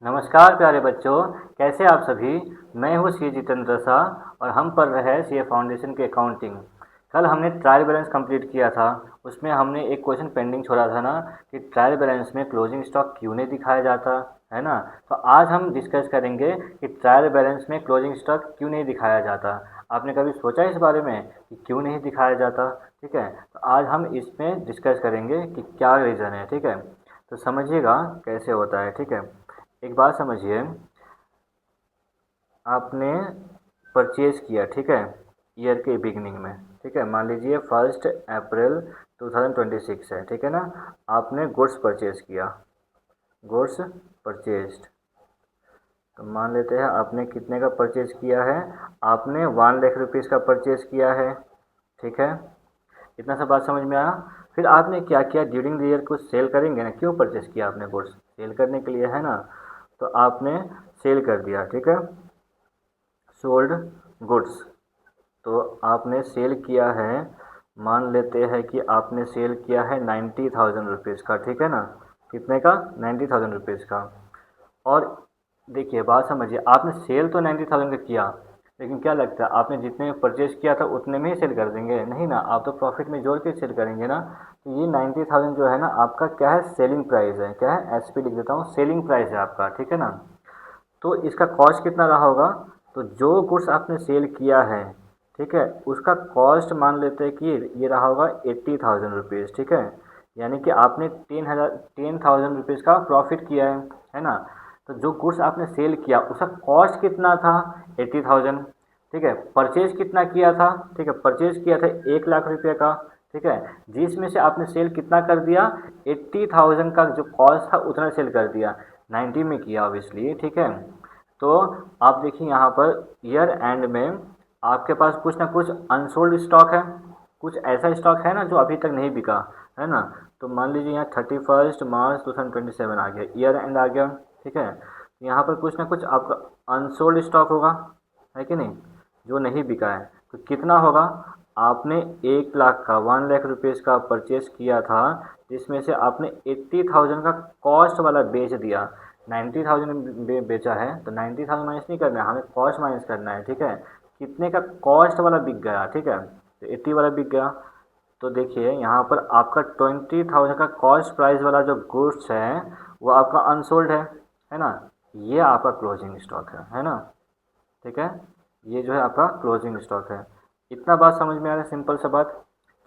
नमस्कार प्यारे बच्चों, कैसे आप सभी। मैं हूँ सी जितेंद्र शाह और हम पढ़ रहे हैं सी ए फाउंडेशन की अकाउंटिंग। कल हमने ट्रायल बैलेंस कंप्लीट किया था। उसमें हमने एक क्वेश्चन पेंडिंग छोड़ा था ना कि ट्रायल बैलेंस में क्लोजिंग स्टॉक क्यों नहीं दिखाया जाता है ना। तो आज हम डिस्कस करेंगे कि ट्रायल बैलेंस में क्लोजिंग स्टॉक क्यों नहीं दिखाया जाता। आपने कभी सोचा इस बारे में कि क्यों नहीं दिखाया जाता? ठीक है, तो आज हम इसमें डिस्कस करेंगे कि क्या रीज़न है। ठीक है, तो समझिएगा कैसे होता है। ठीक है, एक बात समझिए, आपने परचेज किया, ठीक है, ईयर के बिगनिंग में। ठीक है, मान लीजिए 1 अप्रैल 2026 है, ठीक है ना। आपने गुड्स परचेज किया, गुड्स परचेज्ड। तो मान लेते हैं आपने कितने का परचेज किया है। आपने 1 लाख रुपीज़ का परचेज किया है। ठीक है, इतना सा बात समझ में आया। फिर आपने क्या किया, ड्यूरिंग द ईयर कुछ सेल करेंगे ना। क्यों परचेज किया आपने? गुड्स सेल करने के लिए है ना। तो आपने सेल कर दिया, ठीक है, सोल्ड गुड्स। तो आपने सेल किया है, मान लेते हैं कि आपने सेल किया है 90,000 रुपीज़ का, ठीक है ना। कितने का? 90,000 रुपीज़ का। और देखिए बात समझिए, आपने सेल तो 90,000 का किया, लेकिन क्या लगता है आपने जितने में परचेज किया था उतने में ही सेल कर देंगे? नहीं ना, आप तो प्रॉफिट में जोड़ के सेल करेंगे ना। तो ये 90,000 जो है ना, आपका क्या है? सेलिंग प्राइस है। क्या है? एस पी लिख देता हूँ, सेलिंग प्राइस है आपका, ठीक है ना। तो इसका कॉस्ट कितना रहा होगा? तो जो गुड्स आपने सेल किया है, ठीक है, उसका कॉस्ट मान लेते हैं कि ये रहा होगा 80,000 रुपीज़, ठीक है। यानी कि आपने 10,000 रुपीज़ का प्रॉफिट किया है ना। तो जो गुड्स आपने सेल किया उसका कॉस्ट कितना था? 80,000। ठीक है, परचेज कितना किया था? ठीक है, परचेज किया था 1 लाख रुपये का। ठीक है, जिसमें से आपने सेल कितना कर दिया? 80,000 का जो कॉस्ट था उतना सेल कर दिया, 90 में किया ऑब्वियसली। ठीक है, तो आप देखिए यहाँ पर ईयर एंड में आपके पास कुछ ना कुछ अनसोल्ड स्टॉक है। कुछ ऐसा स्टॉक है ना जो अभी तक नहीं बिका, है ना। तो मान लीजिए यहाँ 31 मार्च 2027 आ गया, ईयर एंड आ गया। ठीक है, यहाँ पर कुछ ना कुछ आपका अनसोल्ड स्टॉक होगा, है कि नहीं, जो नहीं बिका है। तो कितना होगा? आपने 1 लाख का, 1 लाख रुपीज़ का परचेज किया था, जिसमें से आपने 80,000 का कॉस्ट वाला बेच दिया। 90,000 बेचा है तो 90,000 माइनस नहीं करना है, हमें कॉस्ट माइनस करना है। ठीक है, कितने का कॉस्ट वाला बिक गया? ठीक है, तो 80 वाला बिक गया। तो देखिए यहाँ पर आपका 20,000 का कॉस्ट प्राइस वाला जो गुड्स है वो आपका अनसोल्ड है ना। ये आपका क्लोजिंग स्टॉक है ना। ठीक है, ये जो है आपका क्लोजिंग स्टॉक है। इतना बात समझ में आ रहा है, सिंपल सा बात,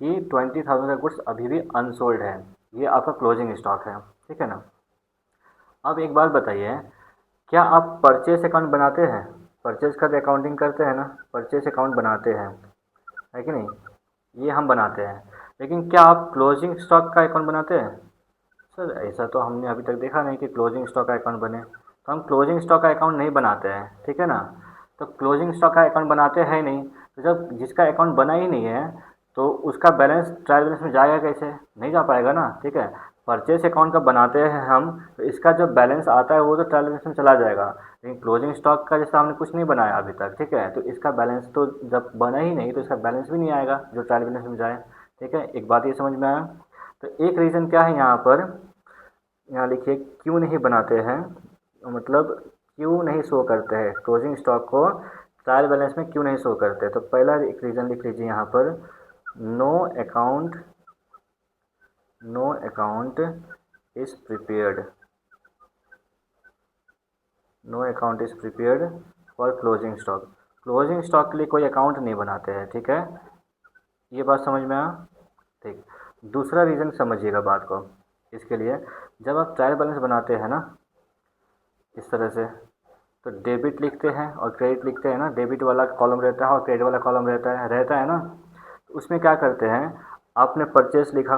कि 20,000 का गुड्स अभी भी अनसोल्ड है, ये आपका क्लोजिंग स्टॉक है। ठीक है ना। अब एक बात बताइए, क्या आप परचेस अकाउंट बनाते हैं? परचेस का अकाउंटिंग करते हैं ना, परचेस अकाउंट बनाते हैं, है कि नहीं? ये हम बनाते हैं, लेकिन क्या आप क्लोजिंग स्टॉक का अकाउंट बनाते हैं? सर ऐसा तो हमने अभी तक देखा नहीं कि क्लोजिंग स्टॉक का अकाउंट बने, तो हम क्लोजिंग स्टॉक का अकाउंट नहीं बनाते हैं। ठीक है ना, तो क्लोजिंग स्टॉक का अकाउंट बनाते हैं ही नहीं, तो जब जिसका अकाउंट बना ही नहीं है तो उसका बैलेंस ट्रायल बैलेंस में जाएगा कैसे? नहीं जा पाएगा ना। ठीक है, परचेस अकाउंट का बनाते हैं हम, तो इसका जो बैलेंस आता है वो तो ट्रायल बैलेंस में चला जाएगा, लेकिन क्लोजिंग स्टॉक का जैसा हमने कुछ नहीं बनाया अभी तक, ठीक है, तो इसका बैलेंस तो जब बना ही नहीं तो इसका बैलेंस भी नहीं आएगा जो ट्रायल बैलेंस में जाए। ठीक है, एक बात ये समझ में आया। तो एक रीज़न क्या है यहाँ पर, यहाँ लिखिए क्यों नहीं बनाते हैं, मतलब क्यों नहीं शो करते हैं क्लोजिंग स्टॉक को ट्रायल बैलेंस में, क्यों नहीं शो करते? तो पहला एक रीज़न लिख लीजिए यहाँ पर, no account, no account is prepared, no account is prepared for closing stock. Closing stock के लिए कोई अकाउंट नहीं बनाते हैं। ठीक है, ये बात समझ में आया। ठीक, दूसरा रीज़न समझिएगा बात को। इसके लिए जब आप ट्रायल बैलेंस बनाते हैं ना इस तरह से, तो डेबिट लिखते हैं और क्रेडिट लिखते हैं ना। डेबिट वाला कॉलम रहता है और क्रेडिट वाला कॉलम रहता है ना। तो उसमें क्या करते हैं, आपने परचेस लिखा,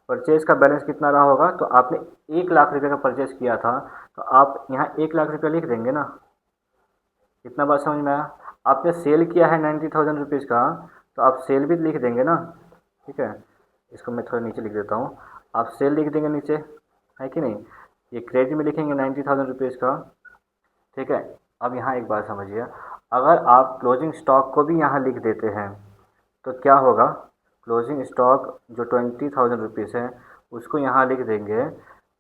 परचेस का बैलेंस कितना रहा होगा? तो आपने 1 लाख रुपये का परचेस किया था, तो आप यहाँ 1 लाख रुपये लिख देंगे ना। इतना बात समझ में आया। आपने सेल किया है 90,000 रुपीज़ का, तो आप सेल भी लिख देंगे ना। ठीक है, इसको मैं थोड़ा नीचे लिख देता हूँ, आप सेल लिख देंगे नीचे, है कि नहीं। ये क्रेडिट में लिखेंगे 90,000 रुपीज़ का। ठीक है, अब यहाँ एक बात समझिए, अगर आप क्लोजिंग स्टॉक को भी यहाँ लिख देते हैं तो क्या होगा? क्लोजिंग स्टॉक जो 20,000 रुपीज़ है उसको यहाँ लिख देंगे,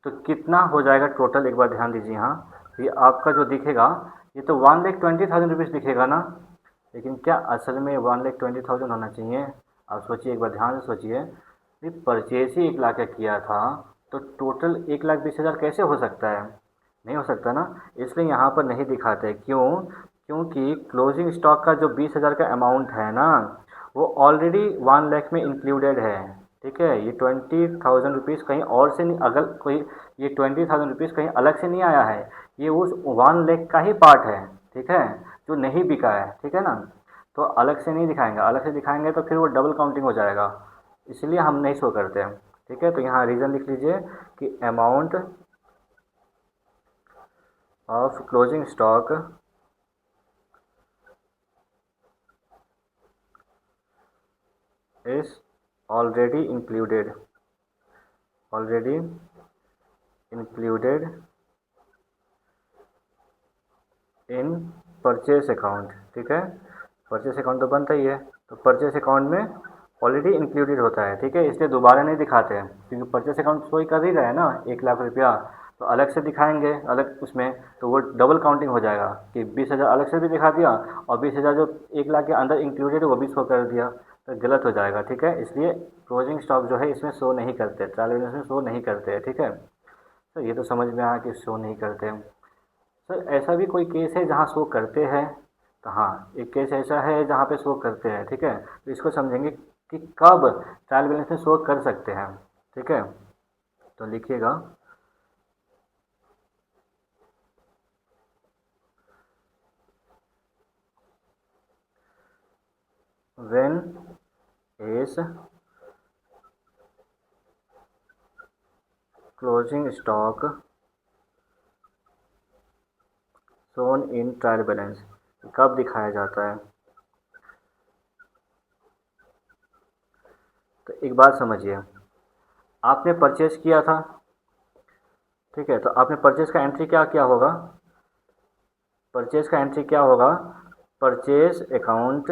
तो कितना हो जाएगा टोटल, एक बार ध्यान दीजिए। यहाँ ये आपका जो दिखेगा ये तो 1,20,000 रुपीज़ दिखेगा ना, लेकिन क्या असल में 1,20,000 होना चाहिए? आप सोचिए, एक बार ध्यान से सोचिए। ये परचेज ही 1 लाख का किया था, तो टोटल 1,20,000 कैसे हो सकता है? नहीं हो सकता ना, इसलिए यहाँ पर नहीं दिखाते। क्यों? क्योंकि क्लोजिंग स्टॉक का जो 20,000 का अमाउंट है ना, वो ऑलरेडी 1 लाख में इंक्लूडेड है। ठीक है, ये 20,000 रुपीज़ कहीं और से नहीं, अगर कोई ये 20,000 रुपीज़ कहीं अलग से नहीं आया है, ये उस 1 लाख का ही पार्ट है। ठीक है, जो नहीं बिका है। ठीक है ना, तो अलग से नहीं दिखाएंगे, अलग से दिखाएंगे तो फिर वो डबल काउंटिंग हो जाएगा, इसलिए हम नहीं शो करते हैं। ठीक है, तो यहाँ रीज़न लिख लीजिए कि amount of closing stock is already included in purchase account. ठीक है, परचेस अकाउंट तो बनता ही है, तो परचेस अकाउंट में ऑलरेडी इंक्लूडेड होता है। ठीक है, इसलिए दोबारा नहीं दिखाते हैं, क्योंकि परचेस अकाउंट कोई कर ही रहा है ना 1 लाख रुपया, तो अलग से दिखाएंगे अलग उसमें, तो वो डबल काउंटिंग हो जाएगा कि 20,000 अलग से भी दिखा दिया और 20,000 जो 1 लाख के अंदर इंक्लूडेड है वो भी शो कर दिया, तो गलत हो जाएगा। ठीक है, इसलिए क्लोजिंग स्टॉक जो है इसमें शो नहीं करते, ट्रायल बैलेंस में शो नहीं करते हैं। ठीक है, तो ये तो समझ में आया कि शो नहीं करते। सर ऐसा भी कोई केस है जहाँ शो करते हैं? तो हाँ, एक केस ऐसा है जहाँ पे शो करते हैं। ठीक है, तो इसको समझेंगे कि कब ट्रायल बैलेंस में शो कर सकते हैं। ठीक है, तो लिखिएगा when is closing stock shown in trial balance, कब दिखाया जाता है? तो एक बात समझिए, आपने परचेज किया था। ठीक है, तो आपने परचेज का एंट्री क्या क्या होगा? परचेज का एंट्री क्या होगा? Purchase account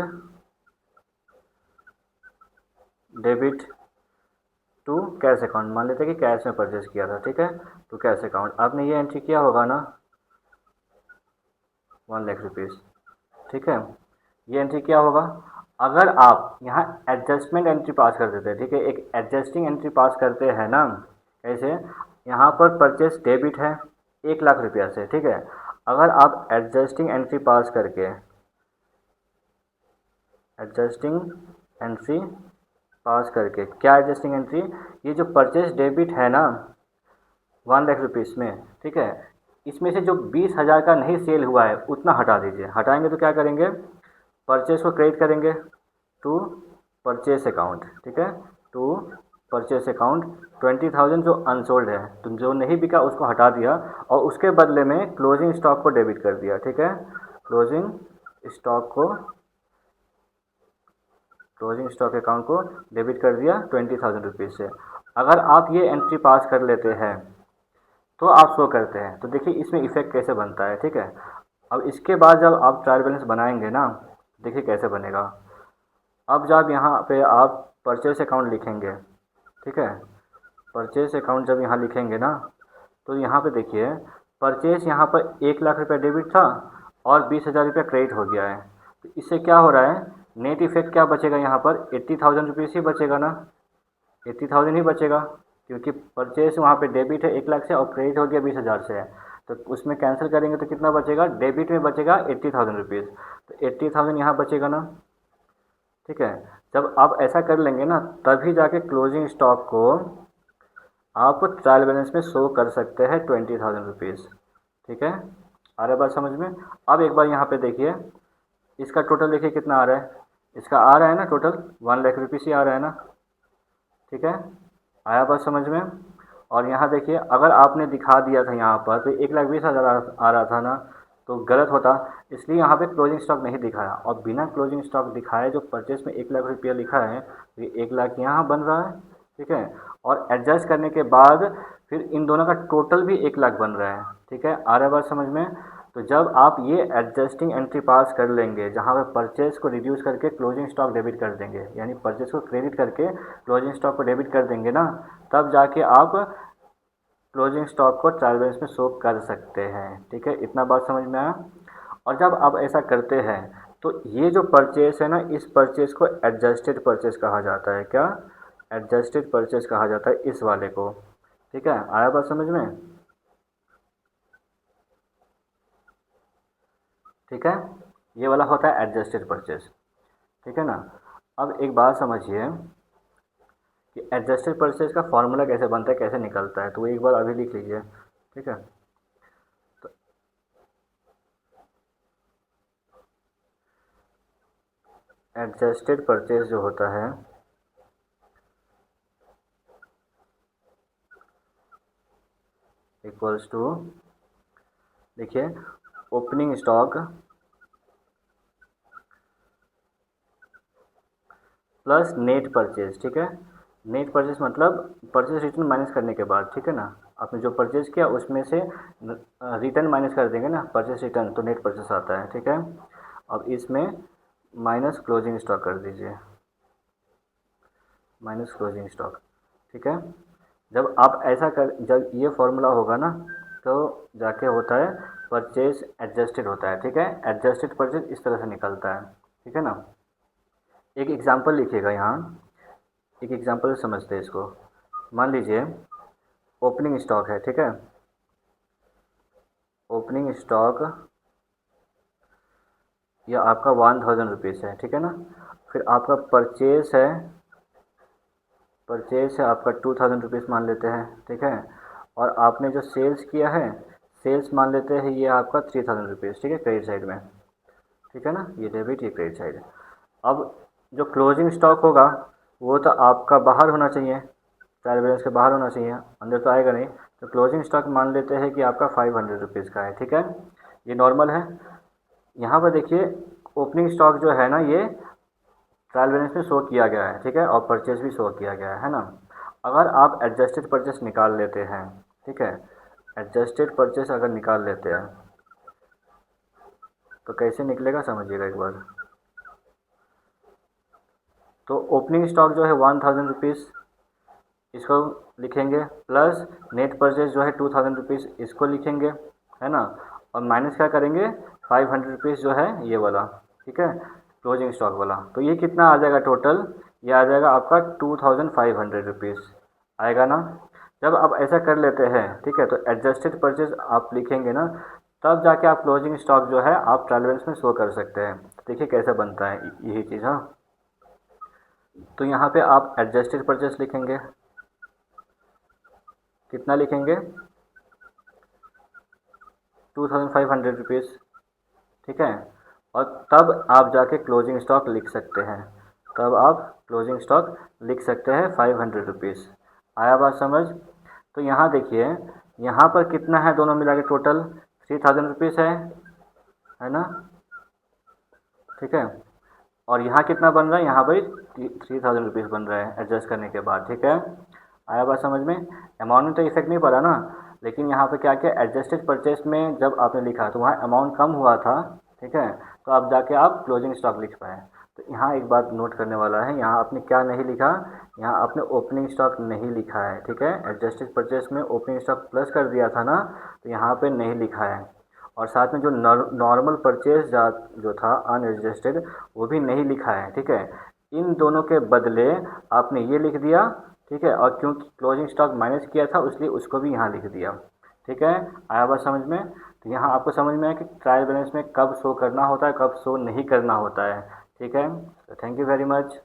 debit to cash account. मान लेते हैं कि कैश में परचेज किया था। ठीक है, तो कैश अकाउंट आपने ये एंट्री किया होगा ना, 1 लाख रुपीज़। ठीक है, ये एंट्री क्या होगा? अगर आप यहाँ एडजस्टमेंट एंट्री पास कर देते हैं, ठीक है, एक एडजस्टिंग एंट्री पास करते हैं ना, कैसे? यहाँ पर परचेस डेबिट है 1 लाख रुपया से। ठीक है, अगर आप एडजस्टिंग एंट्री पास करके, एडजस्टिंग एंट्री पास करके, क्या एडजस्टिंग एंट्री? ये जो परचेस डेबिट है ना 1 लाख रुपीज़ में, ठीक है, इसमें से जो 20,000 का नहीं सेल हुआ है उतना हटा दीजिए। हटाएंगे तो क्या करेंगे? परचेस को क्रेडिट करेंगे टू परचेस अकाउंट। ठीक है, टू परचेस अकाउंट 20,000 जो अनसोल्ड है, तो जो नहीं बिका उसको हटा दिया और उसके बदले में क्लोजिंग स्टॉक को डेबिट कर दिया। ठीक है, क्लोजिंग स्टॉक को, क्लोजिंग स्टॉक अकाउंट को डेबिट कर दिया 20,000 रुपीज़ से। अगर आप ये एंट्री पास कर लेते हैं तो आप शो करते हैं। तो देखिए इसमें इफेक्ट कैसे बनता है। ठीक है, अब इसके बाद जब आप ट्रायल बैलेंस बनाएंगे ना, देखिए कैसे बनेगा। अब जब यहाँ पे आप परचेस अकाउंट लिखेंगे, ठीक है, परचेस अकाउंट जब यहाँ लिखेंगे ना, तो यहाँ पे देखिए परचेस यहाँ पर 1 लाख रुपया डेबिट था और 20,000 रुपया क्रेडिट हो गया है। तो इससे क्या हो रहा है? नेट इफेक्ट क्या बचेगा? यहाँ पर 80,000 रुपीज़ ही बचेगा ना, 80,000 ही बचेगा, क्योंकि परचेस वहाँ पे डेबिट है 1 लाख से और क्रेडिट हो गया 20,000 से है। तो उसमें कैंसिल करेंगे तो कितना बचेगा? डेबिट में बचेगा 80,000 रुपीज़, तो 80,000 यहाँ बचेगा ना। ठीक है, जब आप ऐसा कर लेंगे ना, तभी जाके क्लोजिंग स्टॉक को आप ट्रायल बैलेंस में शो कर सकते हैं 20,000 रुपीज़। ठीक है, आ रहा है बात समझ में? अब एक बार यहाँ पे देखिए, इसका टोटल देखिए कितना आ रहा है। इसका आ रहा है ना टोटल 1 लाख रुपीज़ ही आ रहा है ना। ठीक है, आया बात समझ में? और यहाँ देखिए, अगर आपने दिखा दिया था यहाँ पर तो 1,20,000 आ रहा था ना, तो गलत होता, इसलिए यहाँ पे क्लोजिंग स्टॉक नहीं दिखाया। और बिना क्लोजिंग स्टॉक दिखाए जो परचेस में 1 लाख रुपया लिखा है, ये 1 लाख यहाँ बन रहा है। ठीक है, और एडजस्ट करने के बाद फिर इन दोनों का टोटल भी 1 लाख बन रहा है। ठीक है, आ रहा है बात समझ में? तो जब आप ये एडजस्टिंग एंट्री पास कर लेंगे, जहाँ पे परचेस को रिड्यूस करके क्लोजिंग स्टॉक डेबिट कर देंगे, यानी परचेस को क्रेडिट करके क्लोजिंग स्टॉक को डेबिट कर देंगे ना, तब जाके आप क्लोजिंग स्टॉक को ट्रायल बैलेंस में शो कर सकते हैं। ठीक है, इतना बात समझ में आया। और जब आप ऐसा करते हैं तो ये जो परचेस है ना, इस परचेस को एडजस्टेड परचेस कहा जाता है। क्या? एडजस्टेड परचेस कहा जाता है इस वाले को। ठीक है, आया बात समझ में? ठीक है, ये वाला होता है एडजस्टेड परचेस। ठीक है ना। अब एक बात समझिए कि एडजस्टेड परचेज का फॉर्मूला कैसे बनता है, कैसे निकलता है, तो वो एक बार अभी लिख लीजिए। ठीक है, तो एडजस्टेड परचेज जो होता है इक्वल्स टू, देखिए, opening stock plus net purchase. ठीक है, नेट परचेज मतलब परचेज रिटर्न माइनस करने के बाद। ठीक है ना, आपने जो परचेज किया उसमें से रिटर्न माइनस कर देंगे ना, परचेज रिटर्न, तो नेट परचेज आता है। ठीक है, अब इसमें माइनस क्लोजिंग स्टॉक कर दीजिए, माइनस क्लोजिंग स्टॉक। ठीक है, जब आप ऐसा कर, जब ये फॉर्मूला होगा ना, तो जाके होता है परचेज एडजस्टेड होता है। ठीक है, एडजस्टेड परचेज इस तरह से निकलता है। ठीक है ना। एक एग्जांपल लिखिएगा यहाँ, एक एग्जांपल से समझते हैं इसको। मान लीजिए ओपनिंग स्टॉक है। ठीक है, ओपनिंग स्टॉक या आपका 1000 रुपीज़ है। ठीक है ना, फिर आपका परचेज है आपका 2000 रुपीज़ मान लेते हैं। ठीक है, और आपने जो सेल्स किया है, सेल्स मान लेते हैं ये आपका 3000 रुपीज़। ठीक है, क्रेडिट साइड में। ठीक है ना, ये डेबिट, ये क्रेडिट साइड है। अब जो क्लोजिंग स्टॉक होगा वो तो आपका बाहर होना चाहिए, ट्रायल बैलेंस के बाहर होना चाहिए, अंदर तो आएगा नहीं। तो क्लोजिंग स्टॉक मान लेते हैं कि आपका 500 रुपीज़ का है। ठीक है, ये नॉर्मल है। यहाँ पर देखिए ओपनिंग स्टॉक जो है ना, ये ट्रायल बैलेंस में शो किया गया है। ठीक है, और परचेज भी शो किया गया है ना। अगर आप एडजस्टेड परचेस निकाल लेते हैं, ठीक है, एडजस्टेड परचेस अगर निकाल लेते हैं तो कैसे निकलेगा समझिएगा एक बार। तो ओपनिंग स्टॉक जो है 1000 रुपीज़, इसको लिखेंगे, प्लस नेट परचेज जो है 2000 रुपीज़, इसको लिखेंगे, है ना। और माइनस क्या करेंगे, 500 रुपीज़ जो है ये वाला। ठीक है, क्लोजिंग स्टॉक वाला। तो ये कितना आ जाएगा टोटल, ये आ जाएगा आपका 2500 रुपीज़ आएगा ना। जब आप ऐसा कर लेते हैं, ठीक है, तो एडजस्टेड परचेज आप लिखेंगे ना, तब जाके आप क्लोजिंग स्टॉक जो है आप ट्रायल बैलेंस में शो कर सकते हैं। देखिए कैसे बनता है यही चीज़। हाँ, तो यहाँ पे आप एडजस्टेड परचेस लिखेंगे, कितना लिखेंगे, 2500 रुपीज़। ठीक है, और तब आप जाके क्लोजिंग स्टॉक लिख सकते हैं, तब आप क्लोजिंग स्टॉक लिख सकते हैं 500 रुपीज़। आया बात समझ? तो यहाँ देखिए, यहाँ पर कितना है दोनों मिला के टोटल 3000 रुपीज़ है ना। ठीक है, और यहाँ कितना बन रहा है, यहाँ पर 3000 रुपीज़ बन रहा है एडजस्ट करने के बाद। ठीक है, आया बात समझ में? अमाउंट में तो इफेक्ट नहीं पड़ा ना, लेकिन यहाँ पे क्या किया, एडजस्टेड परचेस में जब आपने लिखा तो वहाँ अमाउंट कम हुआ था। ठीक है, तो अब जाके आप क्लोजिंग स्टॉक लिख पाए। तो यहाँ एक बात नोट करने वाला है, यहाँ आपने क्या नहीं लिखा, यहाँ आपने ओपनिंग स्टॉक नहीं लिखा है। ठीक है, एडजस्टेड परचेस में ओपनिंग स्टॉक प्लस कर दिया था ना, तो यहाँ पे नहीं लिखा है। और साथ में जो नॉर्मल परचेज जो था अनएडजस्टेड, वो भी नहीं लिखा है। ठीक है, इन दोनों के बदले आपने ये लिख दिया। ठीक है, और क्योंकि क्लोजिंग स्टॉक माइनस किया था इसलिए उसको भी यहाँ लिख दिया। ठीक है, आया बात समझ में? तो यहाँ आपको समझ में आया कि ट्रायल बैलेंस में कब शो करना होता है, कब शो नहीं करना होता है। ठीक है, थैंक यू वेरी मच।